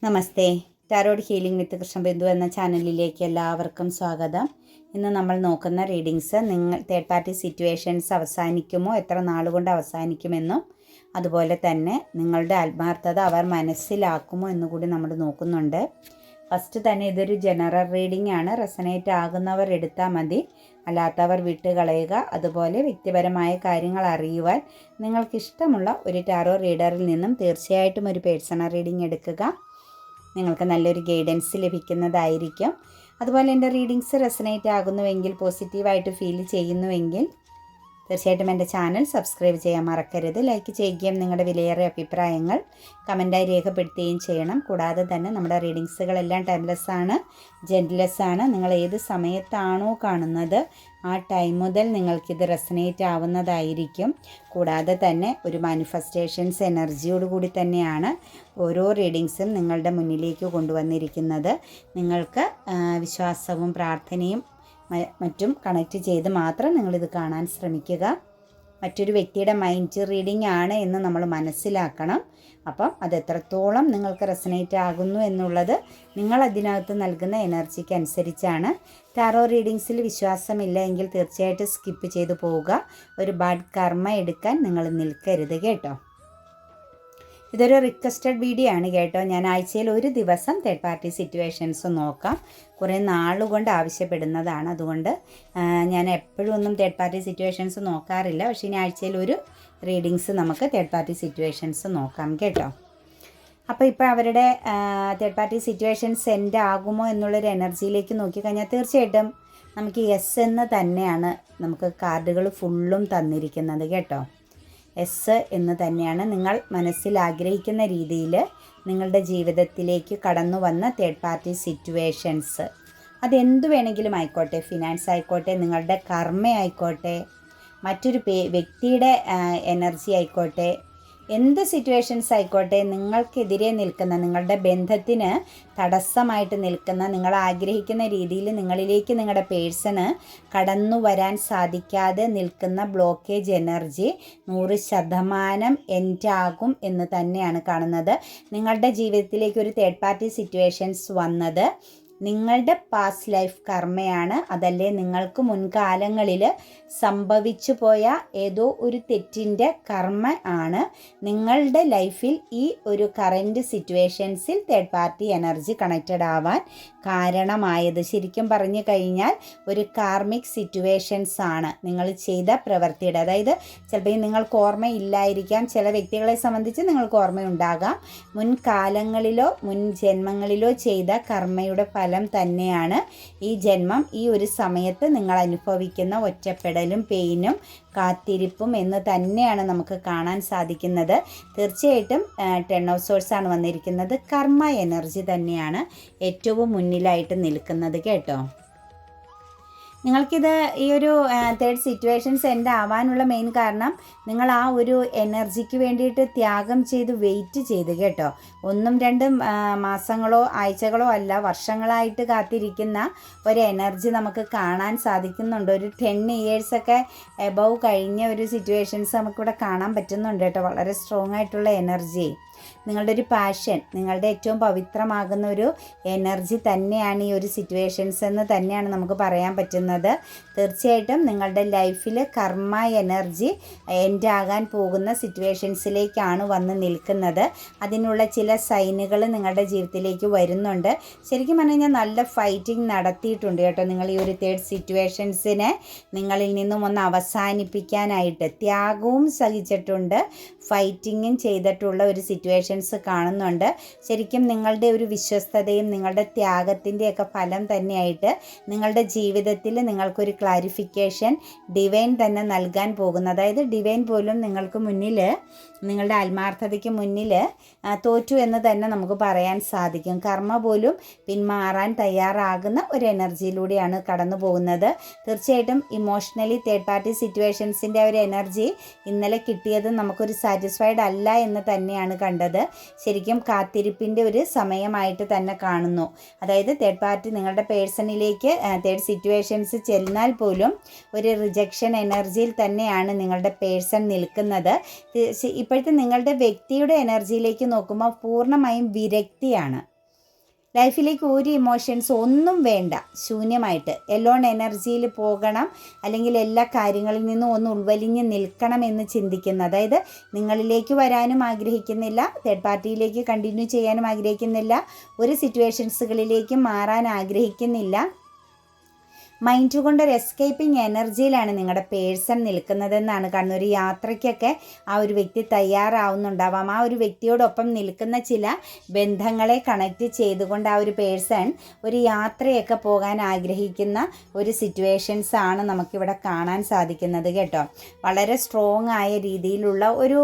നമസ്തേ. Tarot healing വിത്ത് കൃഷ്ണബിന്ദു എന്ന ചാനലിലേക്ക് എല്ലാവർക്കും സ്വാഗതം. ഇന്ന് നമ്മൾ നോക്കുന്ന റീഡിങ്സ് തേർഡ് പാർട്ടി സിറ്റുവേഷൻസ് അവസാനിക്കുമോ, എത്ര നാളുകൊണ്ട് അവസാനിക്കുമെന്നും അതുപോലെ തന്നെ നിങ്ങളുടെ ആത്മാർത്ഥത അവർ മനസ്സിലാക്കുമോ എന്നുകൂടി നമ്മൾ നോക്കുന്നുണ്ട്. ഫസ്റ്റ് തന്നെ ഇതൊരു ജനറൽ റീഡിംഗ് ആണ്. റെസനേറ്റ് ആകുന്നവർ എടുത്താൽ മതി, അല്ലാത്തവർ വിട്ടുകളയുക. അതുപോലെ വ്യക്തിപരമായ കാര്യങ്ങൾ അറിയുവാൻ നിങ്ങൾക്കിഷ്ടമുള്ള ഒരു ടാരോ റീഡറിൽ നിന്നും തീർച്ചയായിട്ടും ഒരു പേഴ്സണൽ റീഡിംഗ് എടുക്കുക. നിങ്ങൾക്ക് നല്ലൊരു ഗൈഡൻസ് ലഭിക്കുന്നതായിരിക്കും. അതുപോലെ എൻ്റെ റീഡിങ്സ് റെസനേറ്റ് ആകുന്നുവെങ്കിൽ, പോസിറ്റീവായിട്ട് ഫീൽ ചെയ്യുന്നുവെങ്കിൽ തീർച്ചയായിട്ടും എൻ്റെ ചാനൽ സബ്സ്ക്രൈബ് ചെയ്യാൻ മറക്കരുത്. ലൈക്ക് ചെയ്യുകയും നിങ്ങളുടെ വിലയേറിയ അഭിപ്രായങ്ങൾ കമൻറ്റായി രേഖപ്പെടുത്തുകയും ചെയ്യണം. കൂടാതെ തന്നെ നമ്മുടെ റീഡിങ്സുകളെല്ലാം ടൈംലെസ് ആണ്, ജെൻറ്റ്ലെസ് ആണ്. നിങ്ങൾ ഏത് സമയത്താണോ കാണുന്നത് ആ ടൈം മുതൽ നിങ്ങൾക്കിത് റെസനേറ്റ് ആവുന്നതായിരിക്കും. കൂടാതെ തന്നെ ഒരു മാനിഫെസ്റ്റേഷൻസ് എനർജിയോടുകൂടി തന്നെയാണ് ഓരോ റീഡിങ്സും നിങ്ങളുടെ മുന്നിലേക്ക് കൊണ്ടുവന്നിരിക്കുന്നത്. നിങ്ങൾക്ക് വിശ്വാസവും പ്രാർത്ഥനയും മറ്റും കണക്റ്റ് ചെയ്ത് മാത്രം നിങ്ങളിത് കാണാൻ ശ്രമിക്കുക. മറ്റൊരു വ്യക്തിയുടെ മൈൻഡ് റീഡിംഗ് ആണ് എന്ന് നമ്മൾ മനസ്സിലാക്കണം. അപ്പം അത് എത്രത്തോളം നിങ്ങൾക്ക് റെസനേറ്റ് ആകുന്നു എന്നുള്ളത് നിങ്ങൾ അതിനകത്ത് നൽകുന്ന എനർജിക്ക് അനുസരിച്ചാണ്. ടാറോ റീഡിങ്സിൽ വിശ്വാസമില്ല എങ്കിൽ തീർച്ചയായിട്ടും സ്കിപ്പ് ചെയ്ത് പോവുക. ഒരു ബാഡ് കർമ്മ എടുക്കാൻ നിങ്ങൾ നിൽക്കരുത് കേട്ടോ. ഇതൊരു റിക്വസ്റ്റഡ് വീഡിയോ ആണ് കേട്ടോ. ഞാൻ ആഴ്ചയിൽ ഒരു ദിവസം തേർഡ് പാർട്ടി സിറ്റുവേഷൻസ് നോക്കാം. കുറേ നാളുകൊണ്ട് ആവശ്യപ്പെടുന്നതാണ്. അതുകൊണ്ട് ഞാൻ എപ്പോഴും ഒന്നും തേർഡ് പാർട്ടി സിറ്റുവേഷൻസ് നോക്കാറില്ല. പക്ഷേ ഇനി ആഴ്ചയിൽ ഒരു റീഡിങ്സ് നമുക്ക് തേർഡ് പാർട്ടി സിറ്റുവേഷൻസ് നോക്കാം കേട്ടോ. അപ്പോൾ ഇപ്പോൾ അവരുടെ തേർഡ് പാർട്ടി സിറ്റുവേഷൻസ് എൻഡ് ആകുമോ എന്നുള്ളൊരു എനർജിയിലേക്ക് നോക്കിക്കഴിഞ്ഞാൽ തീർച്ചയായിട്ടും നമുക്ക് യെസ് എന്ന് തന്നെയാണ് നമുക്ക് കാർഡുകൾ ഫുള്ളും തന്നിരിക്കുന്നത് കേട്ടോ. എസ് എന്ന് തന്നെയാണ്. നിങ്ങൾ മനസ്സിൽ ആഗ്രഹിക്കുന്ന രീതിയിൽ നിങ്ങളുടെ ജീവിതത്തിലേക്ക് കടന്നു വന്ന തേർഡ് പാർട്ടി സിറ്റുവേഷൻസ് അതെന്തു വേണമെങ്കിലും ആയിക്കോട്ടെ, ഫിനാൻസ് ആയിക്കോട്ടെ, നിങ്ങളുടെ കർമ്മ ആയിക്കോട്ടെ, മറ്റൊരു വ്യക്തിയുടെ എനർജി ആയിക്കോട്ടെ, എന്ത് സിറ്റുവേഷൻസ് ആയിക്കോട്ടെ, നിങ്ങൾക്കെതിരെ നിൽക്കുന്ന, നിങ്ങളുടെ ബന്ധത്തിന് തടസ്സമായിട്ട് നിൽക്കുന്ന, നിങ്ങൾ ആഗ്രഹിക്കുന്ന രീതിയിൽ നിങ്ങളിലേക്ക് നിങ്ങളുടെ പേഴ്സണ് കടന്നു വരാൻ സാധിക്കാതെ നിൽക്കുന്ന ബ്ലോക്കേജ് എനർജി 100% എൻഡാകും എന്ന് തന്നെയാണ് കാണുന്നത്. നിങ്ങളുടെ ജീവിതത്തിലേക്ക് ഒരു തേർഡ് പാർട്ടി സിറ്റുവേഷൻസ് വന്നത് നിങ്ങളുടെ പാസ്റ്റ് ലൈഫ് കർമ്മയാണ്. അതല്ലേ നിങ്ങൾക്ക് മുൻകാലങ്ങളിൽ സംഭവിച്ചു പോയ ഏതോ ഒരു തെറ്റിൻ്റെ കർമ്മ ആണ് നിങ്ങളുടെ ലൈഫിൽ ഈ ഒരു കറൻറ്റ് സിറ്റുവേഷൻസിൽ തേർഡ് പാർട്ടി എനർജി കണക്റ്റഡ് ആവാൻ കാരണമായത്. ശരിക്കും പറഞ്ഞു കഴിഞ്ഞാൽ ഒരു കാർമിക് സിറ്റുവേഷൻസ് ആണ് നിങ്ങൾ ചെയ്ത പ്രവൃത്തിയുടെ. അതായത് ചിലപ്പോൾ നിങ്ങൾക്ക് ഓർമ്മയില്ലായിരിക്കാം, ചില വ്യക്തികളെ സംബന്ധിച്ച് നിങ്ങൾക്ക് ഓർമ്മയുണ്ടാകാം. മുൻകാലങ്ങളിലോ മുൻ ജന്മങ്ങളിലോ ചെയ്ത കർമ്മയുടെ ഫലം തന്നെയാണ് ഈ ജന്മം. ഈ ഒരു സമയത്ത് നിങ്ങൾ അനുഭവിക്കുന്ന ഒറ്റപ്പെടലും പെയിനും കാത്തിരിപ്പും എന്ന് തന്നെയാണ് നമുക്ക് കാണാൻ സാധിക്കുന്നത്. തീർച്ചയായിട്ടും 10 ഓഫ് സോഴ്സ് ആണ് വന്നിരിക്കുന്നത്. കർമ്മ എനർജി തന്നെയാണ് ഏറ്റവും മുന്നിലായിട്ട് നിൽക്കുന്നത് കേട്ടോ. നിങ്ങൾക്കിത് ഈ ഒരു തേർഡ് സിറ്റുവേഷൻസ് എൻഡ് ആവാനുള്ള മെയിൻ കാരണം നിങ്ങൾ ആ ഒരു എനർജിക്ക് വേണ്ടിയിട്ട് ത്യാഗം ചെയ്ത് വെയിറ്റ് ചെയ്ത് കേട്ടോ. 1-2 മാസങ്ങളോ ആഴ്ചകളോ അല്ല, വർഷങ്ങളായിട്ട് കാത്തിരിക്കുന്ന ഒരു എനർജി നമുക്ക് കാണാൻ സാധിക്കുന്നുണ്ട്. ഒരു 10 ഇയേഴ്സൊക്കെ എബവ് കഴിഞ്ഞ ഒരു സിറ്റുവേഷൻസ് നമുക്കിവിടെ കാണാൻ പറ്റുന്നുണ്ട് കേട്ടോ. വളരെ സ്ട്രോങ് ആയിട്ടുള്ള എനർജി, നിങ്ങളുടെ ഒരു പാഷൻ, നിങ്ങളുടെ ഏറ്റവും പവിത്രമാകുന്ന ഒരു എനർജി തന്നെയാണ് ഈ ഒരു സിറ്റുവേഷൻസ് എന്ന് തന്നെയാണ് നമുക്ക് പറയാൻ പറ്റുന്നത്. തീർച്ചയായിട്ടും നിങ്ങളുടെ ലൈഫിൽ കർമ്മ എനർജി എൻഡ് ആകാൻ പോകുന്ന സിറ്റുവേഷൻസിലേക്കാണ് വന്ന് നിൽക്കുന്നത്. അതിനുള്ള ചില സൈനുകൾ നിങ്ങളുടെ ജീവിതത്തിലേക്ക് വരുന്നുണ്ട്. ശരിക്കും പറഞ്ഞു കഴിഞ്ഞാൽ നല്ല ഫൈറ്റിംഗ് നടത്തിയിട്ടുണ്ട് കേട്ടോ. നിങ്ങൾ ഈ ഒരു തേർഡ് സിറ്റുവേഷൻസിനെ നിങ്ങളിൽ നിന്നും ഒന്ന് അവസാനിപ്പിക്കാനായിട്ട് ത്യാഗവും സഹിച്ചിട്ടുണ്ട്, ഫൈറ്റിങ്ങും ചെയ്തിട്ടുള്ള ഒരു സിറ്റുവേഷൻസ് കാണുന്നുണ്ട്. ശരിക്കും നിങ്ങളുടെ ഒരു വിശ്വസ്തതയും നിങ്ങളുടെ ത്യാഗത്തിൻ്റെയൊക്കെ ഫലം തന്നെയായിട്ട് നിങ്ങളുടെ ജീവിതത്തിൽ നിങ്ങൾക്കൊരു ക്ലാരിഫിക്കേഷൻ ഡിവൈൻ തന്നെ നൽകാൻ പോകുന്നു. അതായത് ഡിവൈൻ പോലും നിങ്ങൾക്ക് മുന്നിൽ, നിങ്ങളുടെ ആത്മാർത്ഥതയ്ക്ക് മുന്നിൽ തോറ്റു എന്ന് തന്നെ നമുക്ക് പറയാൻ സാധിക്കും. കർമ്മ പോലും പിന്മാറാൻ തയ്യാറാകുന്ന ഒരു എനർജിയിലൂടെയാണ് കടന്നു പോകുന്നത്. തീർച്ചയായിട്ടും ഇമോഷണലി തേർഡ് പാർട്ടി സിറ്റുവേഷൻസിൻ്റെ ഒരു എനർജി ഇന്നലെ കിട്ടിയത് നമുക്കൊരു സാറ്റിസ്ഫൈഡ് അല്ല എന്ന് തന്നെയാണ് കണ്ടത്. ശരിക്കും കാത്തിരിപ്പിൻ്റെ ഒരു സമയമായിട്ട് തന്നെ കാണുന്നു. അതായത് തേർഡ് പാർട്ടി നിങ്ങളുടെ പേഴ്സണിലേക്ക് തേർഡ് സിറ്റുവേഷൻസ് ചെന്നാൽ പോലും ഒരു റിജക്ഷൻ എനർജിയിൽ തന്നെയാണ് നിങ്ങളുടെ പേഴ്സൺ നിൽക്കുന്നത്. ഇപ്പോഴത്തെ നിങ്ങളുടെ വ്യക്തിയുടെ എനർജിയിലേക്ക് നോക്കുമ്പോൾ പൂർണ്ണമായും വിരക്തിയാണ്. ലൈഫിലേക്ക് ഒരു ഇമോഷൻസ് ഒന്നും വേണ്ട, ശൂന്യമായിട്ട് എലോൺ എനർജിയിൽ പോകണം, അല്ലെങ്കിൽ എല്ലാ കാര്യങ്ങളിൽ നിന്നും ഒന്ന് ഉൾവലിഞ്ഞ് നിൽക്കണം എന്ന് ചിന്തിക്കുന്ന, അതായത് നിങ്ങളിലേക്ക് വരാനും ആഗ്രഹിക്കുന്നില്ല, തേർഡ് പാർട്ടിയിലേക്ക് കണ്ടിന്യൂ ചെയ്യാനും ആഗ്രഹിക്കുന്നില്ല, ഒരു സിറ്റുവേഷൻസുകളിലേക്ക് മാറാൻ ആഗ്രഹിക്കുന്നില്ല. മൈൻഡ് കൊണ്ടൊരു എസ്കേപ്പിംഗ് എനർജിയിലാണ് നിങ്ങളുടെ പേഴ്സൺ നിൽക്കുന്നതെന്നാണ് കാണുന്നത്. ഒരു യാത്രയ്ക്കൊക്കെ ആ ഒരു വ്യക്തി തയ്യാറാവുന്നുണ്ടാവാം. ആ ഒരു വ്യക്തിയോടൊപ്പം നിൽക്കുന്ന ചില ബന്ധങ്ങളെ കണക്റ്റ് ചെയ്തുകൊണ്ട് ആ ഒരു പേഴ്സൺ ഒരു യാത്രയൊക്കെ പോകാൻ ആഗ്രഹിക്കുന്ന ഒരു സിറ്റുവേഷൻസ് ആണ് നമുക്കിവിടെ കാണാൻ സാധിക്കുന്നത് കേട്ടോ. വളരെ സ്ട്രോങ് ആയ രീതിയിലുള്ള ഒരു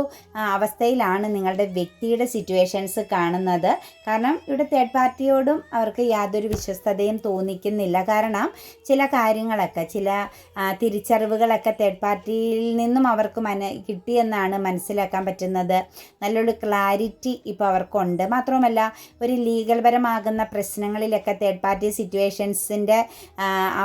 അവസ്ഥയിലാണ് നിങ്ങളുടെ വ്യക്തിയുടെ സിറ്റുവേഷൻസ് കാണുന്നത്. കാരണം ഇവിടെ തേർഡ് പാർട്ടിയോടും അവർക്ക് യാതൊരു വിശ്വസ്തതയും തോന്നിക്കുന്നില്ല. കാരണം ചില കാര്യങ്ങളൊക്കെ, ചില തിരിച്ചറിവുകളൊക്കെ തേർഡ് പാർട്ടിയിൽ നിന്നും അവർക്ക് കിട്ടിയെന്നാണ് മനസ്സിലാക്കാൻ പറ്റുന്നത്. നല്ലൊരു ക്ലാരിറ്റി ഇപ്പോൾ അവർക്കുണ്ട്. മാത്രവുമല്ല, ഒരു ലീഗൽപരമാകുന്ന പ്രശ്നങ്ങളിലൊക്കെ തേർഡ് പാർട്ടി സിറ്റുവേഷൻസിൻ്റെ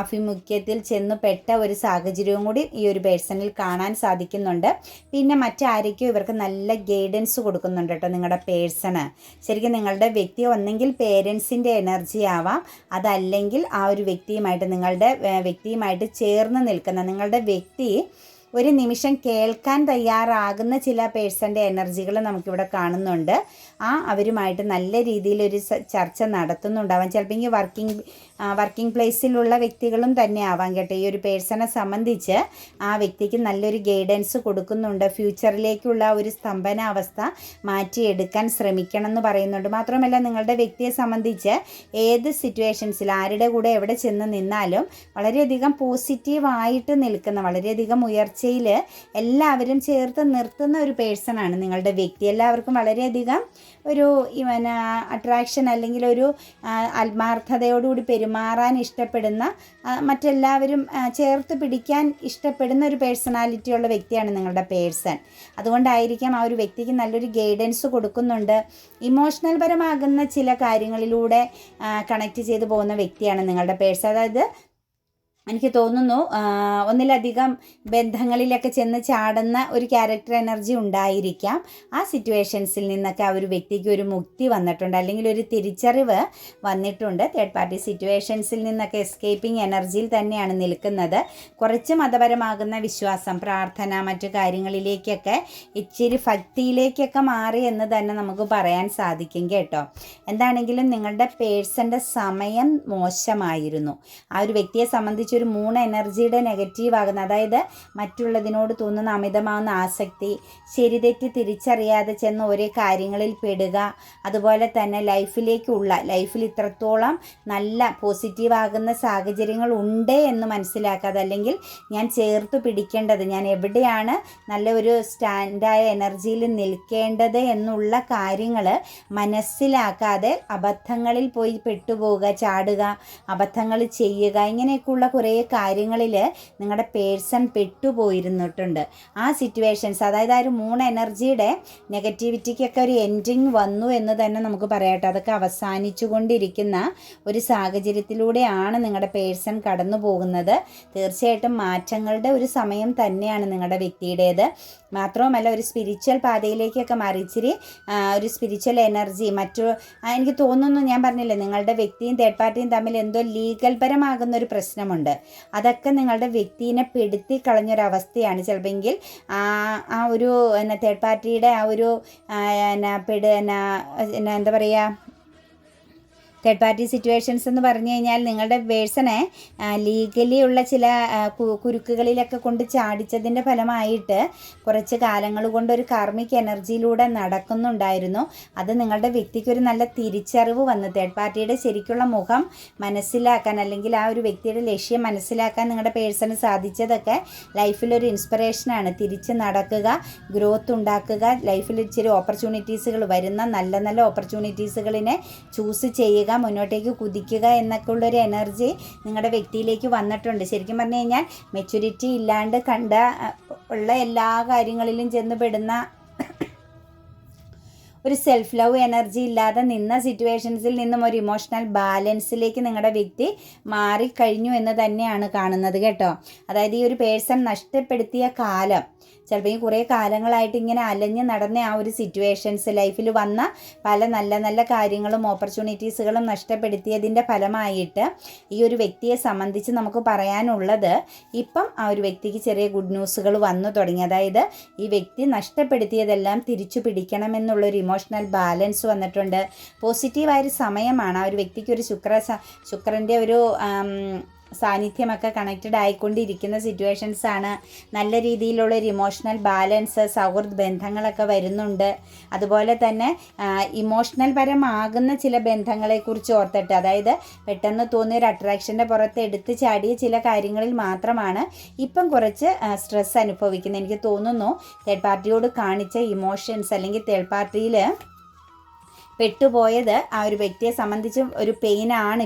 ആഭിമുഖ്യത്തിൽ ചെന്നുപെട്ട ഒരു സാഹചര്യവും കൂടി ഈ ഒരു പേഴ്സണിൽ കാണാൻ സാധിക്കുന്നുണ്ട്. പിന്നെ മറ്റാരേക്കും ഇവർക്ക് നല്ല ഗൈഡൻസ് കൊടുക്കുന്നുണ്ട് കേട്ടോ നിങ്ങളുടെ പേഴ്സണ്. ശരിക്കും നിങ്ങളുടെ വ്യക്തി ഒന്നെങ്കിൽ പേരൻസിൻ്റെ എനർജി ആവാം, അതല്ലെങ്കിൽ ആ ഒരു വ്യക്തിയുമായിട്ട് ചേർന്ന് നിൽക്കുന്ന നിങ്ങളുടെ വ്യക്തി ഒരു നിമിഷം കേൾക്കാൻ തയ്യാറാകുന്ന ചില പേഴ്സൻ്റെ എനർജികൾ നമുക്കിവിടെ കാണുന്നുണ്ട്. അവരുമായിട്ട് നല്ല രീതിയിലൊരു ചർച്ച നടത്തുന്നുണ്ടാവാം. ചിലപ്പോൾ വർക്കിംഗ് പ്ലേസിലുള്ള വ്യക്തികളും തന്നെ ആവാം കേട്ടോ. ഈ ഒരു പേഴ്സണെ സംബന്ധിച്ച് ആ വ്യക്തിക്ക് നല്ലൊരു ഗൈഡൻസ് കൊടുക്കുന്നുണ്ട്. ഫ്യൂച്ചറിലേക്കുള്ള ഒരു സ്തംഭനാവസ്ഥ മാറ്റിയെടുക്കാൻ ശ്രമിക്കണം എന്ന് പറയുന്നുണ്ട്. മാത്രമല്ല, നിങ്ങളുടെ വ്യക്തിയെ സംബന്ധിച്ച് ഏത് സിറ്റുവേഷൻസിൽ ആരുടെ കൂടെ എവിടെ ചെന്ന് നിന്നാലും വളരെയധികം പോസിറ്റീവായിട്ട് നിൽക്കുന്ന, വളരെയധികം ഉയർച്ചയിൽ എല്ലാവരും ചേർത്ത് നിർത്തുന്ന ഒരു പേഴ്സണാണ് നിങ്ങളുടെ വ്യക്തി. എല്ലാവർക്കും വളരെയധികം ഒരു അട്രാക്ഷൻ അല്ലെങ്കിൽ ഒരു ആത്മാർത്ഥതയോടുകൂടി പെരുമാറാൻ ഇഷ്ടപ്പെടുന്ന, മറ്റെല്ലാവരും ചേർത്ത് പിടിക്കാൻ ഇഷ്ടപ്പെടുന്ന ഒരു പേഴ്സണാലിറ്റിയുള്ള വ്യക്തിയാണ് നിങ്ങളുടെ പേഴ്സൺ. അതുകൊണ്ടായിരിക്കാം ആ ഒരു വ്യക്തിക്ക് നല്ലൊരു ഗൈഡൻസ് കൊടുക്കുന്നുണ്ട്. ഇമോഷണൽ പരമാകുന്ന ചില കാര്യങ്ങളിലൂടെ കണക്റ്റ് ചെയ്തു പോകുന്ന വ്യക്തിയാണ് നിങ്ങളുടെ പേഴ്സൺ. അതായത് എനിക്ക് തോന്നുന്നു ഒന്നിലധികം ബന്ധങ്ങളിലൊക്കെ ചെന്ന് ചാടുന്ന ഒരു ക്യാരക്ടർ എനർജി ഉണ്ടായിരിക്കാം. ആ സിറ്റുവേഷൻസിൽ നിന്നൊക്കെ ആ ഒരു വ്യക്തിക്ക് ഒരു മുക്തി വന്നിട്ടുണ്ട്, അല്ലെങ്കിൽ ഒരു തിരിച്ചറിവ് വന്നിട്ടുണ്ട്. തേർഡ് പാർട്ടി സിറ്റുവേഷൻസിൽ നിന്നൊക്കെ എസ്കേപ്പിംഗ് എനർജിയിൽ തന്നെയാണ് നിൽക്കുന്നത്. കുറച്ച് മതപരമാകുന്ന വിശ്വാസം, പ്രാർത്ഥന, മറ്റു കാര്യങ്ങളിലേക്കൊക്കെ ഇച്ചിരി ഭക്തിയിലേക്കൊക്കെ മാറി എന്ന് തന്നെ നമുക്ക് പറയാൻ സാധിക്കും കേട്ടോ. എന്താണെങ്കിലും നിങ്ങളുടെ പേഴ്സൻ്റെ സമയം മോശമായിരുന്നു. ആ ഒരു വ്യക്തിയെ സംബന്ധിച്ച് ഒരു 3 എനർജിയുടെ നെഗറ്റീവ് ആകുന്ന, അതായത് മറ്റുള്ളതിനോട് തോന്നുന്ന അമിതമാകുന്ന ആസക്തി, ശരിതെറ്റ് തിരിച്ചറിയാതെ ചെന്ന് ഒരേ കാര്യങ്ങളിൽ പെടുക, അതുപോലെ തന്നെ ലൈഫിൽ ഇത്രത്തോളം നല്ല പോസിറ്റീവ് ആകുന്ന സാഹചര്യങ്ങൾ ഉണ്ട് എന്ന് മനസ്സിലാക്കാതെ, അല്ലെങ്കിൽ ഞാൻ ചേർത്ത് പിടിക്കേണ്ടത്, ഞാൻ എവിടെയാണ് നല്ല ഒരു സ്റ്റാൻഡായ എനർജിയിൽ നിൽക്കേണ്ടത് എന്നുള്ള കാര്യങ്ങൾ മനസ്സിലാക്കാതെ അബദ്ധങ്ങളിൽ പോയി പെട്ടുപോവുക, ചാടുക, അബദ്ധങ്ങൾ ചെയ്യുക, ഇങ്ങനെയൊക്കെയുള്ള കുറേ കാര്യങ്ങളിൽ നിങ്ങളുടെ പേഴ്സൺ പെട്ടുപോയിരുന്നിട്ടുണ്ട്. ആ സിറ്റുവേഷൻസ്, അതായത് ആ ഒരു 3 എനർജിയുടെ നെഗറ്റിവിറ്റിക്കൊക്കെ ഒരു എൻഡിങ് വന്നു എന്ന് തന്നെ നമുക്ക് പറയാട്ടോ. അതൊക്കെ അവസാനിച്ചു കൊണ്ടിരിക്കുന്ന ഒരു സാഹചര്യത്തിലൂടെയാണ് നിങ്ങളുടെ പേഴ്സൺ കടന്നു പോകുന്നത്. തീർച്ചയായിട്ടും മാറ്റങ്ങളുടെ ഒരു സമയം തന്നെയാണ് നിങ്ങളുടെ വ്യക്തിയുടേത്. മാത്രവുമല്ല, ഒരു സ്പിരിച്വൽ പാതയിലേക്കൊക്കെ മാറി ഇച്ചിരി ഒരു സ്പിരിച്വൽ എനർജി എനിക്ക് തോന്നുന്നു, ഞാൻ പറഞ്ഞില്ലേ, നിങ്ങളുടെ വ്യക്തിയും തേർഡ് പാർട്ടിയും തമ്മിൽ എന്തോ ലീഗൽ പരമാകുന്ന ഒരു പ്രശ്നമുണ്ട്. അതൊക്കെ നിങ്ങളുടെ വ്യക്തിനെ പെടുത്തി കളഞ്ഞൊരവസ്ഥയാണ്. ചിലപ്പോൾ ആ ഒരു തേർഡ് പാർട്ടിയുടെ ആ ഒരു എന്താ പറയുക, തേർഡ് പാർട്ടി സിറ്റുവേഷൻസ് എന്ന് പറഞ്ഞു കഴിഞ്ഞാൽ നിങ്ങളുടെ പേഴ്സണെ ലീഗലി ഉള്ള ചില കുരുക്കുകളിലൊക്കെ കൊണ്ട് ചാടിച്ചതിൻ്റെ ഫലമായിട്ട് കുറച്ച് കാലങ്ങൾ കൊണ്ട് ഒരു കാർമിക് എനർജിയിലൂടെ നടക്കുന്നുണ്ടായിരുന്നു. അത് നിങ്ങളുടെ വ്യക്തിക്കൊരു നല്ല തിരിച്ചറിവ് വന്നു. തേർഡ് പാർട്ടിയുടെ ശരിക്കുള്ള മുഖം മനസ്സിലാക്കാൻ, അല്ലെങ്കിൽ ആ ഒരു വ്യക്തിയുടെ ലക്ഷ്യം മനസ്സിലാക്കാൻ നിങ്ങളുടെ പേഴ്സണ് സാധിച്ചതൊക്കെ ലൈഫിലൊരു ഇൻസ്പിറേഷനാണ്. തിരിച്ച് നടക്കുക, ഗ്രോത്ത് ഉണ്ടാക്കുക, ലൈഫിൽ ഇച്ചിരി ഓപ്പർച്യൂണിറ്റീസുകൾ വരുന്ന നല്ല നല്ല ഓപ്പർച്യൂണിറ്റീസുകളിനെ ചൂസ് ചെയ്യുക, മുന്നോട്ടേക്ക് കുതിക്കുക എന്നൊക്കെ ഉള്ളൊരു എനർജി നിങ്ങളുടെ വ്യക്തിയിലേക്ക് വന്നിട്ടുണ്ട്. ശരിക്കും പറഞ്ഞു കഴിഞ്ഞാൽ മെച്യൂരിറ്റി ഇല്ലാണ്ട് ഉള്ള എല്ലാ കാര്യങ്ങളിലും ചെന്ന് പെടുന്ന ഒരു സെൽഫ് ലവ് എനർജി ഇല്ലാതെ നിന്ന സിറ്റുവേഷൻസിൽ നിന്നും ഒരു ഇമോഷണൽ ബാലൻസിലേക്ക് നിങ്ങളുടെ വ്യക്തി മാറിക്കഴിഞ്ഞു എന്ന് തന്നെയാണ് കാണുന്നത് കേട്ടോ. അതായത് ഈ ഒരു പേഴ്സൺ നഷ്ടപ്പെടുത്തിയ കാലം, ചിലപ്പോൾ ഈ കുറേ കാലങ്ങളായിട്ട് ഇങ്ങനെ അലഞ്ഞ് നടന്ന ആ ഒരു സിറ്റുവേഷൻസ്, ലൈഫിൽ വന്ന പല നല്ല നല്ല കാര്യങ്ങളും ഓപ്പർച്യൂണിറ്റീസുകളും നഷ്ടപ്പെടുത്തിയതിൻ്റെ ഫലമായിട്ട് ഈ ഒരു വ്യക്തിയെ സംബന്ധിച്ച് നമുക്ക് പറയാനുള്ളത്, ഇപ്പം ആ ഒരു വ്യക്തിക്ക് ചെറിയ ഗുഡ് ന്യൂസുകൾ വന്നു തുടങ്ങി. അതായത് ഈ വ്യക്തി നഷ്ടപ്പെടുത്തിയതെല്ലാം തിരിച്ചു പിടിക്കണമെന്നുള്ളൊരു ഇമോഷണൽ ബാലൻസ് വന്നിട്ടുണ്ട്. പോസിറ്റീവായൊരു സമയമാണ്. ആ ഒരു വ്യക്തിക്ക് ഒരു ശുക്രൻ്റെ ഒരു സാന്നിധ്യമൊക്കെ കണക്റ്റഡ് ആയിക്കൊണ്ടിരിക്കുന്ന സിറ്റുവേഷൻസ് ആണ്. നല്ല രീതിയിലുള്ളൊരു ഇമോഷണൽ ബാലൻസ്, സൗഹൃദ ബന്ധങ്ങളൊക്കെ വരുന്നുണ്ട്. അതുപോലെ തന്നെ ഇമോഷണൽ പരമാകുന്ന ചില ബന്ധങ്ങളെക്കുറിച്ച് ഓർത്തിട്ട്, അതായത് പെട്ടെന്ന് തോന്നിയ ഒരു അട്രാക്ഷൻ്റെ പുറത്ത് എടുത്ത് ചാടിയ ചില കാര്യങ്ങളിൽ മാത്രമാണ് ഇപ്പം കുറച്ച് സ്ട്രെസ് അനുഭവിക്കുന്നത്. എനിക്ക് തോന്നുന്നു തേർഡ് പാർട്ടിയോട് കാണിച്ച ഇമോഷൻസ് അല്ലെങ്കിൽ തേർഡ് പാർട്ടിയിൽ പെട്ടുപോയത് ആ ഒരു വ്യക്തിയെ സംബന്ധിച്ച് ഒരു പെയിനാണ്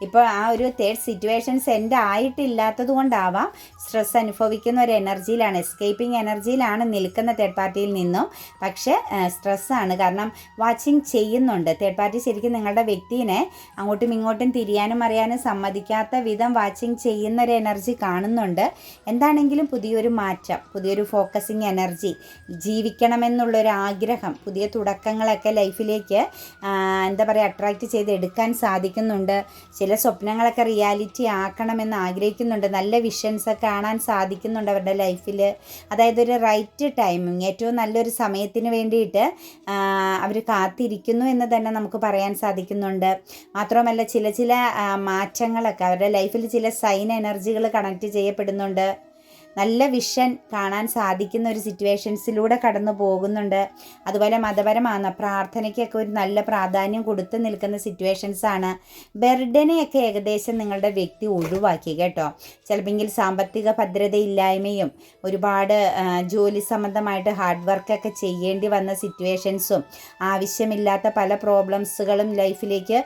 ഇപ്പോൾ ആ ഒരു തേർഡ് സിറ്റുവേഷൻസ് എൻഡ് ആയിട്ടില്ലാത്തത് കൊണ്ടാവാം സ്ട്രെസ് അനുഭവിക്കുന്ന ഒരു എനർജിയിലാണ്, എസ്കേപ്പിംഗ് എനർജിയിലാണ് നിൽക്കുന്ന തേർഡ് പാർട്ടിയിൽ നിന്നും. പക്ഷേ സ്ട്രെസ്സാണ്, കാരണം വാച്ചിങ് ചെയ്യുന്നുണ്ട് തേർഡ് പാർട്ടി. ശരിക്കും നിങ്ങളുടെ വ്യക്തിയെ അങ്ങോട്ടും ഇങ്ങോട്ടും തിരിയാനും അറിയാനും സമ്മതിക്കാത്ത വിധം വാച്ചിങ് ചെയ്യുന്ന ഒരു എനർജി കാണുന്നുണ്ട്. എന്താണെങ്കിലും പുതിയൊരു മാറ്റം, പുതിയൊരു ഫോക്കസിങ് എനർജി, ജീവിക്കണമെന്നുള്ളൊരു ആഗ്രഹം, പുതിയ തുടക്കങ്ങൾ ലൈഫിലേക്ക് എന്താ പറയുക അട്രാക്റ്റ് ചെയ്ത് എടുക്കാൻ സാധിക്കുന്നുണ്ട്. ചില സ്വപ്നങ്ങളൊക്കെ റിയാലിറ്റി ആക്കണമെന്ന് ആഗ്രഹിക്കുന്നുണ്ട്. നല്ല വിഷൻസൊക്കെ കാണാൻ സാധിക്കുന്നുണ്ട് അവരുടെ ലൈഫിൽ. അതായത് ഒരു റൈറ്റ് ടൈമിങ്, ഏറ്റവും നല്ലൊരു സമയത്തിന് വേണ്ടിയിട്ട് അവർ കാത്തിരിക്കുന്നു എന്ന് തന്നെ നമുക്ക് പറയാൻ സാധിക്കുന്നുണ്ട്. മാത്രമല്ല ചില മാറ്റങ്ങളൊക്കെ അവരുടെ ലൈഫിൽ ചില സൈൻ എനർജികൾ കണക്റ്റ് ചെയ്യപ്പെടുന്നുണ്ട്. നല്ല വിഷൻ കാണാൻ സാധിക്കുന്ന ഒരു സിറ്റുവേഷൻസിലൂടെ കടന്നു പോകുന്നുണ്ട്. അതുപോലെ മതപരമാണ്, പ്രാർത്ഥനയ്ക്കൊക്കെ ഒരു നല്ല പ്രാധാന്യം കൊടുത്ത് നിൽക്കുന്ന സിറ്റുവേഷൻസാണ്. ബർഡനെയൊക്കെ ഏകദേശം നിങ്ങളുടെ വ്യക്തി ഒഴിവാക്കി കേട്ടോ. ചിലപ്പോൾ സാമ്പത്തിക ഭദ്രതയില്ലായ്മയും ഒരുപാട് ജോലി സംബന്ധമായിട്ട് ഹാർഡ് വർക്കൊക്കെ ചെയ്യേണ്ടി വന്ന സിറ്റുവേഷൻസും ആവശ്യമില്ലാത്ത പല പ്രോബ്ലംസുകളും ലൈഫിലേക്ക്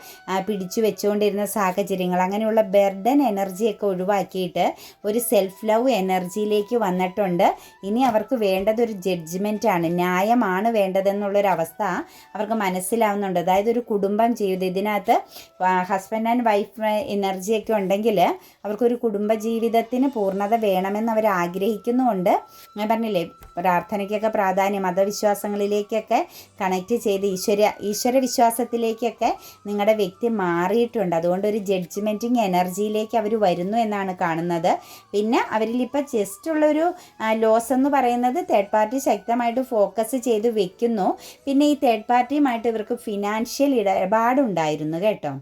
പിടിച്ചു വെച്ചുകൊണ്ടിരുന്ന സാഹചര്യങ്ങൾ, അങ്ങനെയുള്ള ബർഡൻ എനർജിയൊക്കെ ഒഴിവാക്കിയിട്ട് ഒരു സെൽഫ് ലവ് എനർജി ിലേക്ക് വന്നിട്ടുണ്ട്. ഇനി അവർക്ക് വേണ്ടത് ഒരു ജഡ്ജ്മെൻ്റ് ആണ്, ന്യായമാണ് വേണ്ടതെന്നുള്ളൊരവസ്ഥ അവർക്ക് മനസ്സിലാവുന്നുണ്ട്. അതായത് ഒരു കുടുംബം ജീവിതം, ഇതിനകത്ത് ഹസ്ബൻഡ് ആൻഡ് വൈഫ് എനർജിയൊക്കെ ഉണ്ടെങ്കിൽ അവർക്കൊരു കുടുംബ ജീവിതത്തിന് പൂർണ്ണത വേണമെന്ന് അവർ ആഗ്രഹിക്കുന്നുമുണ്ട്. ഞാൻ പറഞ്ഞില്ലേ പ്രാർത്ഥനയ്ക്കൊക്കെ പ്രാധാന്യം, മതവിശ്വാസങ്ങളിലേക്കൊക്കെ കണക്റ്റ് ചെയ്ത് ഈശ്വര വിശ്വാസത്തിലേക്കൊക്കെ നിങ്ങളുടെ വ്യക്തി മാറിയിട്ടുണ്ട്. അതുകൊണ്ട് ഒരു ജഡ്ജ്മെൻറ്റിങ് എനർജിയിലേക്ക് അവർ വരുന്നു എന്നാണ് കാണുന്നത്. പിന്നെ അവരിലിപ്പോൾ ജസ്റ്റ് ഉള്ളൊരു ലോസ് എന്ന് പറയുന്നത് തേർഡ് പാർട്ടി ശക്തമായിട്ട് ഫോക്കസ് ചെയ്ത് വെക്കുന്നു. പിന്നെ ഈ തേർഡ് പാർട്ടിയുമായിട്ട് ഇവർക്ക് ഫിനാൻഷ്യൽ ഇടപാടുണ്ടായിരുന്നു കേട്ടോ.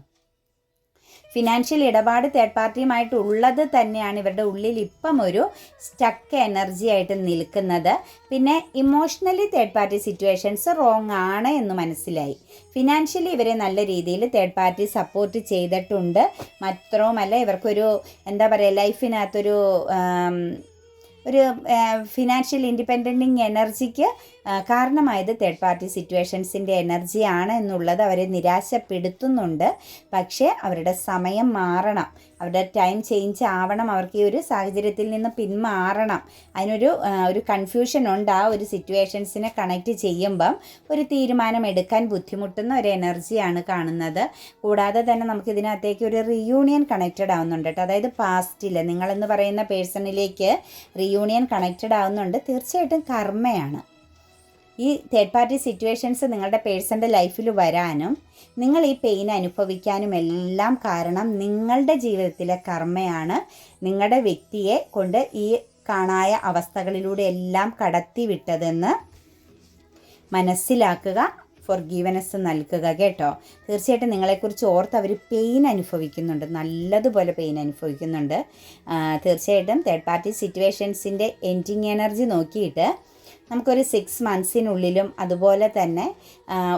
ഫിനാൻഷ്യൽ ഇടപാട് തേർഡ് പാർട്ടിയുമായിട്ടുള്ളത് തന്നെയാണ് ഇവരുടെ ഉള്ളിൽ ഇപ്പം ഒരു സ്റ്റക്ക് എനർജി ആയിട്ട് നിൽക്കുന്നത്. പിന്നെ emotionally third party situations wrong ആണ് എന്ന് മനസ്സിലായി. ഫിനാൻഷ്യലി ഇവരെ നല്ല രീതിയിൽ തേർഡ് പാർട്ടി സപ്പോർട്ട് ചെയ്തിട്ടുണ്ട്. മാത്രവുമല്ല ഇവർക്കൊരു എന്താ പറയുക ലൈഫിനകത്തൊരു ഫിനാൻഷ്യൽ ഇൻഡിപെൻഡൻറ്റിങ് എനർജിക്ക് കാരണമായത് തേർഡ് പാർട്ടി സിറ്റുവേഷൻസിൻ്റെ എനർജിയാണ് എന്നുള്ളത് അവരെ നിരാശപ്പെടുത്തുന്നുണ്ട്. പക്ഷേ അവരുടെ സമയം മാറണം, അവരുടെ ടൈം ചേഞ്ച് ആവണം, അവർക്ക് ഈ ഒരു സാഹചര്യത്തിൽ നിന്ന് പിന്മാറണം. അതിനൊരു കൺഫ്യൂഷൻ ഉണ്ട്. ആ ഒരു സിറ്റുവേഷൻസിനെ കണക്റ്റ് ചെയ്യുമ്പം ഒരു തീരുമാനം എടുക്കാൻ ബുദ്ധിമുട്ടുന്ന ഒരു എനർജിയാണ് കാണുന്നത്. കൂടാതെ തന്നെ നമുക്ക് ഇതിനകത്തേക്ക് ഒരു റീയൂണിയൻ കണക്റ്റഡ് ആവുന്നുണ്ട് കേട്ടോ. അതായത് പാസ്റ്റിൽ നിങ്ങളെന്ന് പറയുന്ന പേഴ്സണിലേക്ക് റീയൂണിയൻ കണക്റ്റഡ് ആവുന്നുണ്ട്. തീർച്ചയായിട്ടും കർമ്മയാണ്. ഈ തേർഡ് പാർട്ടി സിറ്റുവേഷൻസ് നിങ്ങളുടെ പേഴ്സൻ്റെ ലൈഫിൽ വരാനും നിങ്ങൾ ഈ പെയിൻ അനുഭവിക്കാനും എല്ലാം കാരണം നിങ്ങളുടെ ജീവിതത്തിലെ കർമ്മയാണ് നിങ്ങളുടെ വ്യക്തിയെ കൊണ്ട് ഈ കാണായ അവസ്ഥകളിലൂടെ എല്ലാം കടത്തിവിട്ടതെന്ന് മനസ്സിലാക്കുക. ഫോർഗീവനസ് നൽകുക കേട്ടോ. തീർച്ചയായിട്ടും നിങ്ങളെക്കുറിച്ച് ഓർത്ത് അവർ പെയിൻ അനുഭവിക്കുന്നുണ്ട്, നല്ലതുപോലെ പെയിൻ അനുഭവിക്കുന്നുണ്ട്. തീർച്ചയായിട്ടും തേർഡ് പാർട്ടി സിറ്റുവേഷൻസിൻ്റെ എൻഡിങ് എനർജി നോക്കിയിട്ട് നമുക്കൊരു 6 monthsനുള്ളിലും അതുപോലെ തന്നെ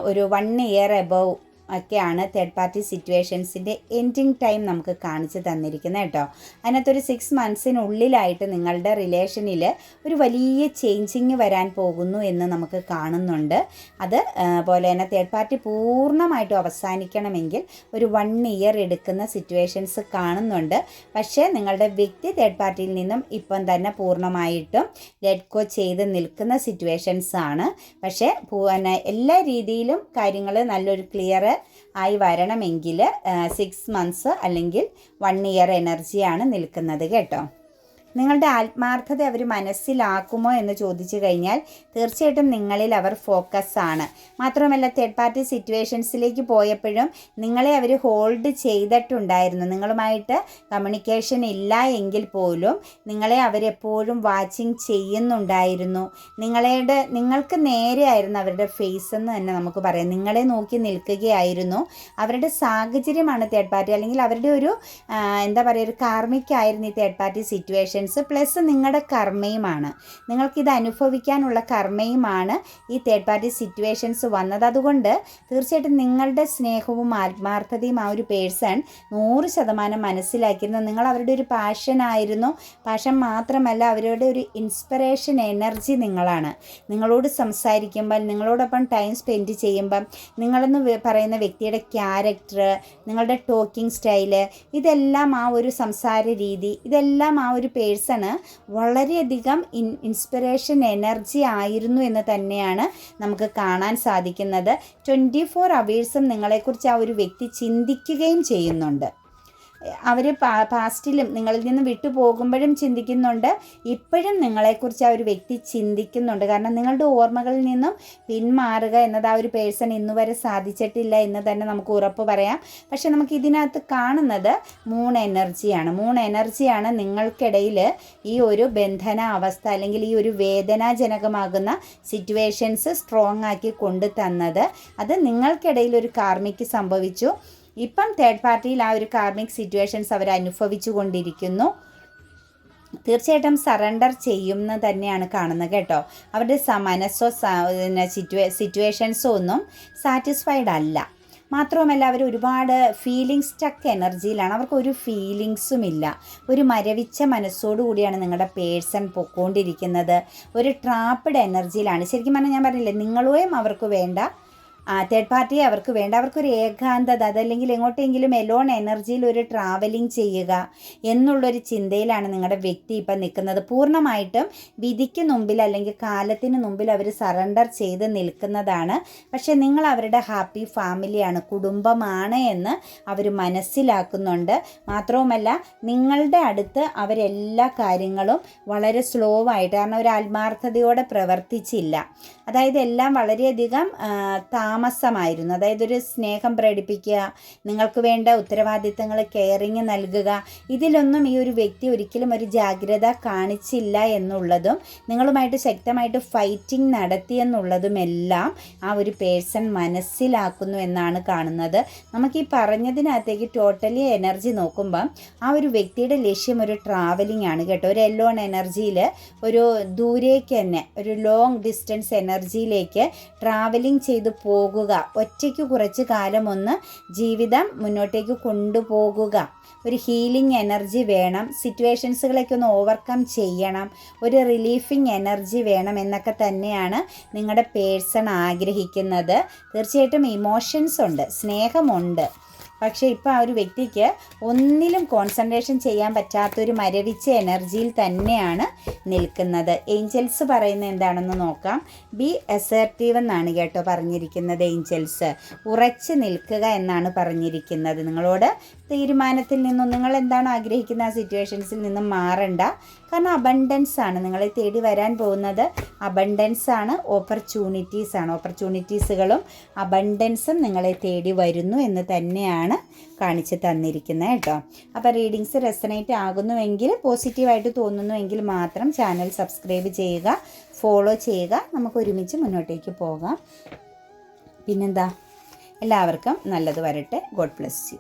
ഒരു 1 year എബവ് ഒക്കെയാണ് തേർഡ് പാർട്ടി സിറ്റുവേഷൻസിൻ്റെ എൻഡിങ് ടൈം നമുക്ക് കാണിച്ച് തന്നിരിക്കുന്നത് കേട്ടോ. അതിനകത്തൊരു 6 മന്ത്സിനുള്ളിലായിട്ട് നിങ്ങളുടെ റിലേഷനിൽ ഒരു വലിയ ചേഞ്ചിങ് വരാൻ പോകുന്നു എന്ന് നമുക്ക് കാണുന്നുണ്ട്. അത് പോലെ തന്നെ തേർഡ് പാർട്ടി പൂർണ്ണമായിട്ടും അവസാനിക്കണമെങ്കിൽ ഒരു 1 ഇയർ എടുക്കുന്ന സിറ്റുവേഷൻസ് കാണുന്നുണ്ട്. പക്ഷേ നിങ്ങളുടെ വ്യക്തി തേർഡ് പാർട്ടിയിൽ നിന്നും ഇപ്പം തന്നെ പൂർണ്ണമായിട്ടും ലെറ്റ് ഗോ ചെയ്ത് നിൽക്കുന്ന സിറ്റുവേഷൻസ് ആണ്. പക്ഷേ എല്ലാ രീതിയിലും കാര്യങ്ങൾ നല്ലൊരു ക്ലിയർ ആയി വരണമെങ്കിൽ 6 മന്ത്സ് അല്ലെങ്കിൽ 1 ഇയർ എനർജിയാണ് നിൽക്കുന്നത് കേട്ടോ. നിങ്ങളുടെ ആത്മാർത്ഥത അവർ മനസ്സിലാക്കുമോ എന്ന് ചോദിച്ചു കഴിഞ്ഞാൽ തീർച്ചയായിട്ടും നിങ്ങളിൽ അവർ ഫോക്കസ് ആണ്. മാത്രമല്ല തേർഡ് പാർട്ടി സിറ്റുവേഷൻസിലേക്ക് പോയപ്പോഴും നിങ്ങളെ അവർ ഹോൾഡ് ചെയ്തിട്ടുണ്ടായിരുന്നു. നിങ്ങളുമായിട്ട് കമ്മ്യൂണിക്കേഷൻ ഇല്ല എങ്കിൽ പോലും നിങ്ങളെ അവരെപ്പോഴും വാച്ചിങ് ചെയ്യുന്നുണ്ടായിരുന്നു. നിങ്ങൾക്ക് നേരെയായിരുന്നു അവരുടെ ഫേസ് എന്ന് തന്നെ നമുക്ക് പറയാം. നിങ്ങളെ നോക്കി നിൽക്കുകയായിരുന്നു. അവരുടെ സാഹചര്യമാണ് തേർഡ് പാർട്ടി, അല്ലെങ്കിൽ അവരുടെ ഒരു ഒരു കാർമിക് ഈ തേർഡ് പാർട്ടി സിറ്റുവേഷൻ പ്ലസ് നിങ്ങളുടെ കർമ്മയുമാണ്. നിങ്ങൾക്കിത് അനുഭവിക്കാനുള്ള കർമ്മയുമാണ് ഈ തേർഡ് പാർട്ടി സിറ്റുവേഷൻസ് വന്നത്. അതുകൊണ്ട് തീർച്ചയായിട്ടും നിങ്ങളുടെ സ്നേഹവും ആത്മാർത്ഥതയും ആ ഒരു പേഴ്സൺ 100% മനസ്സിലാക്കിയിരുന്നു. നിങ്ങൾ അവരുടെ ഒരു പാഷനായിരുന്നു. പാഷൻ മാത്രമല്ല, അവരുടെ ഒരു ഇൻസ്പിറേഷൻ എനർജി നിങ്ങളാണ്. നിങ്ങളോട് സംസാരിക്കുമ്പോൾ, നിങ്ങളോടൊപ്പം ടൈം സ്പെൻഡ് ചെയ്യുമ്പം, നിങ്ങളെന്ന് പറയുന്ന വ്യക്തിയുടെ ക്യാരക്ടർ, നിങ്ങളുടെ ടോക്കിംഗ് സ്റ്റൈല്, ഇതെല്ലാം ആ ഒരു സംസാര രീതി, ഇതെല്ലാം ആ ഒരു പേഴ്സണ് വളരെയധികം ഇൻസ്പിറേഷൻ എനർജി ആയിരുന്നു എന്ന് തന്നെയാണ് നമുക്ക് കാണാൻ സാധിക്കുന്നത്. 24 അവേഴ്സും നിങ്ങളെക്കുറിച്ച് ആ ഒരു വ്യക്തി ചിന്തിക്കുകയും ചെയ്യുന്നുണ്ട്. അവർ പാസ്റ്റിലും നിങ്ങളിൽ നിന്ന് വിട്ടു പോകുമ്പോഴും ചിന്തിക്കുന്നുണ്ട്, ഇപ്പോഴും നിങ്ങളെക്കുറിച്ച് ആ ഒരു വ്യക്തി ചിന്തിക്കുന്നുണ്ട്. കാരണം നിങ്ങളുടെ ഓർമ്മകളിൽ നിന്നും പിന്മാറുക എന്നത് ആ ഒരു പേഴ്സൺ ഇന്നുവരെ സാധിച്ചിട്ടില്ല എന്ന് തന്നെ നമുക്ക് ഉറപ്പ് പറയാം. പക്ഷെ നമുക്ക് ഇതിനകത്ത് കാണുന്നത് മൂൺ എനർജിയാണ് നിങ്ങൾക്കിടയിൽ ഈ ഒരു ബന്ധന അവസ്ഥ അല്ലെങ്കിൽ ഈ ഒരു വേദനാജനകമാകുന്ന സിറ്റുവേഷൻസ് സ്ട്രോങ് ആക്കി കൊണ്ടു തന്നത്. അത് നിങ്ങൾക്കിടയിൽ ഒരു കാർമിക്ക് സംഭവിച്ചു. ഇപ്പം തേർഡ് പാർട്ടിയിൽ ആ ഒരു കാർമിക് സിറ്റുവേഷൻസ് അവർ അനുഭവിച്ചു കൊണ്ടിരിക്കുന്നു. തീർച്ചയായിട്ടും സറണ്ടർ ചെയ്യുമെന്ന് തന്നെയാണ് കാണുന്നത് കേട്ടോ. അവരുടെ മനസ്സോ സിറ്റുവേഷൻസോ ഒന്നും സാറ്റിസ്ഫൈഡ് അല്ല. മാത്രവുമല്ല അവർ ഒരുപാട് ഫീലിംഗ് സ്റ്റക്ക് എനർജിയിലാണ്. അവർക്ക് ഒരു ഫീലിങ്സും ഇല്ല. ഒരു മരവിച്ച മനസ്സോടുകൂടിയാണ് നിങ്ങളുടെ പേഴ്സൺ പൊക്കോണ്ടിരിക്കുന്നത്. ഒരു ട്രാപ്പ്ഡ് എനർജിയിലാണ്. ശരിക്കും പറഞ്ഞാൽ ഞാൻ പറഞ്ഞില്ലേ, നിങ്ങളെയും അവർക്ക് വേണ്ട, തേർഡ് പാർട്ടിയെ അവർക്ക് വേണ്ട. അവർക്കൊരു ഏകാന്തത, അതല്ലെങ്കിൽ എങ്ങോട്ടെങ്കിലും എലോൺ എനർജിയിൽ ഒരു ട്രാവലിംഗ് ചെയ്യുക എന്നുള്ളൊരു ചിന്തയിലാണ് നിങ്ങളുടെ വ്യക്തി ഇപ്പം നിൽക്കുന്നത്. പൂർണ്ണമായിട്ടും വിധിക്ക് മുമ്പിൽ അല്ലെങ്കിൽ കാലത്തിന് മുമ്പിൽ അവർ സറണ്ടർ ചെയ്ത് നിൽക്കുന്നതാണ്. പക്ഷേ നിങ്ങൾ അവരുടെ ഹാപ്പി ഫാമിലിയാണ്, കുടുംബമാണ് എന്ന് അവർ മനസ്സിലാക്കുന്നുണ്ട്. മാത്രവുമല്ല നിങ്ങളുടെ അടുത്ത് അവരെല്ലാ കാര്യങ്ങളും വളരെ സ്ലോ ആയിട്ട്, കാരണം ഒരു ആത്മാർത്ഥതയോടെ പ്രവർത്തിച്ചില്ല. അതായത് എല്ലാം വളരെയധികം താമസമായിരുന്നു. അതായത് ഒരു സ്നേഹം പ്രകടിപ്പിക്കുക, നിങ്ങൾക്ക് വേണ്ട ഉത്തരവാദിത്തങ്ങൾ, കെയറിങ് നൽകുക, ഇതിലൊന്നും ഈ ഒരു വ്യക്തി ഒരിക്കലും ഒരു ജാഗ്രത കാണിച്ചില്ല എന്നുള്ളതും നിങ്ങളുമായിട്ട് ശക്തമായിട്ട് ഫൈറ്റിംഗ് നടത്തിയെന്നുള്ളതുമെല്ലാം ആ ഒരു പേഴ്സൺ മനസ്സിലാക്കുന്നു എന്നാണ് കാണുന്നത്. നമുക്ക് ഈ പറഞ്ഞതിനകത്തേക്ക് ടോട്ടലി എനർജി നോക്കുമ്പം ആ ഒരു വ്യക്തിയുടെ ലക്ഷ്യം ഒരു ട്രാവലിംഗ് ആണ് കേട്ടോ. ഒരു എല്ലോൺ എനർജിയിൽ ഒരു ദൂരേക്ക് തന്നെ, ഒരു ലോങ് ഡിസ്റ്റൻസ് എനർജിയിലേക്ക് ട്രാവലിംഗ് ചെയ്ത് പോകുക, ഒറ്റയ്ക്ക് കുറച്ച് കാലം ഒന്ന് ജീവിതം മുന്നോട്ടേക്ക് കൊണ്ടുപോകുക. ഒരു ഹീലിംഗ് എനർജി വേണം, സിറ്റുവേഷൻസുകളൊക്കെ ഒന്ന് ഓവർകം ചെയ്യണം, ഒരു റിലീഫിംഗ് എനർജി വേണം എന്നൊക്കെ തന്നെയാണ് നിങ്ങളുടെ പേഴ്സൺ ആഗ്രഹിക്കുന്നത്. തീർച്ചയായിട്ടും ഇമോഷൻസ് ഉണ്ട്, സ്നേഹമുണ്ട്. പക്ഷേ ഇപ്പോൾ ആ ഒരു വ്യക്തിക്ക് ഒന്നിലും കോൺസെൻട്രേഷൻ ചെയ്യാൻ പറ്റാത്തൊരു മരവിച്ച എനർജിയിൽ തന്നെയാണ് നിൽക്കുന്നത്. ഏഞ്ചൽസ് പറയുന്നത് എന്താണെന്ന് നോക്കാം. ബി അസർട്ടീവ് എന്നാണ് കേട്ടോ പറഞ്ഞിരിക്കുന്നത്. ഏഞ്ചൽസ് ഉറച്ചു നിൽക്കുക എന്നാണ് പറഞ്ഞിരിക്കുന്നത്. നിങ്ങളോട് തീരുമാനത്തിൽ നിന്നും നിങ്ങൾ എന്താണ് ആഗ്രഹിക്കുന്ന ആ സിറ്റുവേഷൻസിൽ നിന്നും മാറണ്ട. കാരണം അബണ്ടൻസ് ആണ് നിങ്ങളെ തേടി വരാൻ പോകുന്നത്. അബണ്ടൻസ് ആണ്, ഓപ്പർച്യൂണിറ്റീസുകളും അബണ്ടൻസും നിങ്ങളെ തേടി വരുന്നു എന്ന് തന്നെയാണ് കാണിച്ച് തന്നിരിക്കുന്നത് കേട്ടോ. അപ്പോൾ റീഡിങ്സ് റെസനേറ്റ് ആകുന്നുവെങ്കിൽ, പോസിറ്റീവായിട്ട് തോന്നുന്നുവെങ്കിൽ മാത്രം ചാനൽ സബ്സ്ക്രൈബ് ചെയ്യുക, ഫോളോ ചെയ്യുക. നമുക്ക് ഒരുമിച്ച് മുന്നോട്ടേക്ക് പോകാം. പിന്നെന്താ, എല്ലാവർക്കും നല്ലത് വരട്ടെ. God bless you.